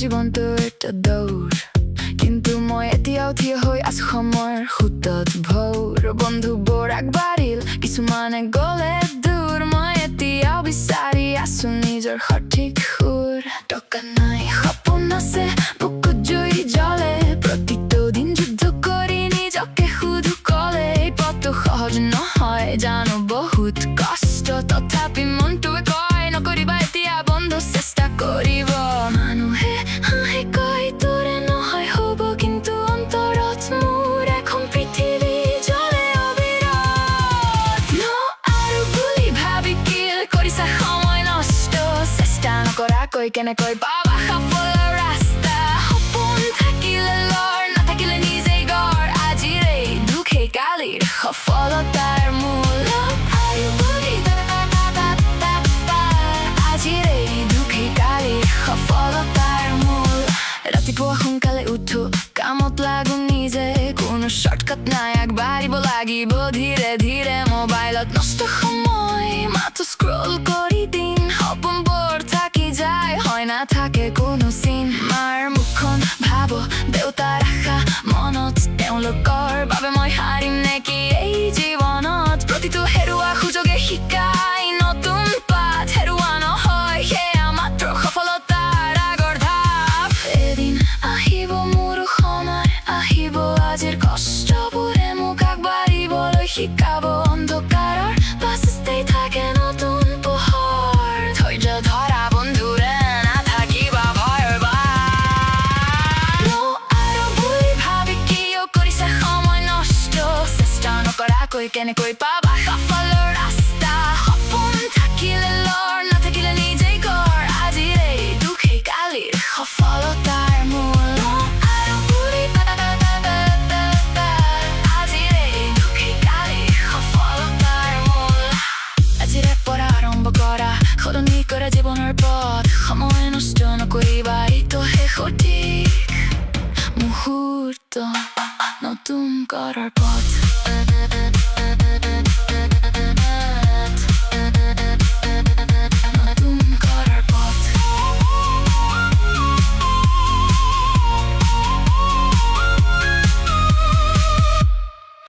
জীৱনটো এটা দৌৰ কিন্তু মই এতিয়াও থিয় হৈ আছো সময়ৰ সোঁতত ভৌৰ বন্ধুবোৰ আগবাঢ়িল কিছুমানে গ'লে দূৰ মই এতিয়াও বিচাৰি আছো নিজৰ সঠিক সুৰ টকা নাই সপোন আছে বুকুত জুই জ্বলে প্ৰতিটো দিন যুদ্ধ কৰি নিজকে শুধু ক'লে এই পথটো সহজ নহয় জানো বহুত কষ্ট তথাপি মনটোৱে কয় নকৰিবা এতিয়া বন্ধ চেষ্টা কৰিব মানুহে হাঁহি কয় তোৰে নহয় হ'ব কিন্তু অন্তৰত মোৰ এখন পৃথিৱী জ্বলে অবিৰত আৰু বুলি ভাবি কি কৰিছা সময় নষ্ট চেষ্টা নকৰাকৈ কেনেকৈ পাবা সফলৰ ৰাস্তা সপোন থাকিলে লৰ নাথাকিলে নিজেই গঢ় আজিৰ এই দুখেই কালিৰ সফলতাৰ মূল আৰু বুলি আজিৰ এই দুখেই কালিৰ সফলতাৰ মূল ৰাতিপুৱা সোনকালে উঠো কামত লাগো নিজে কোনো শ্বৰ্টকাট নাই আগবাঢ়িব লাগিব ধীৰে ধীৰে মোবাইলত নষ্ট সময় মাথো স্ক্ৰল কৰি দিন সপোনবোৰ থাকি যায় হয় নাথাকে কোনো চিন মাৰ মুখখন ভাবো দেউতাৰ আশা মনত তেওঁলোকৰ বাবে মই হাৰিম নেকি এই জীৱনত প্ৰতিটো হেৰুৱা সুযোগে শিকাই নতুন পাঠ হেৰুৱা নহয় সেয়া মাত্ৰ সফলতাৰ আগৰ ধাপ এদিন আহিব মোৰো সময় আহিব আজিৰ কষ্টবোৰে মোক আগবাঢ়িবলৈ শিকাব অন্ধকাৰৰ পাছতেই থাকে নতুন পোহৰ ধৈৰ্য ধৰা বন্ধুৰে নাথাকিবা ভয়ৰ আৰু বুলি ভাবি কিয় কৰিছা সময় নষ্ট চেষ্টা নকৰাকৈ কেনেকৈ পাবা সফলৰ ৰাস্তা সপোন থাকিলে লৰ নাথাকিলে নিজেই গঢ় আজিৰ এই দুখেই কালিৰ সফলতাৰ মূল আৰু বুলি আজিৰ এই দুখেই কালিৰ সফলতাৰ মূল আজিৰে পৰা আৰম্ভ কৰা সলনি কৰা জীৱনৰ পথ সময় নষ্ট নকৰিবা এইটোহে সঠিক মুহূৰ্ত নতুন কৰাৰ পথ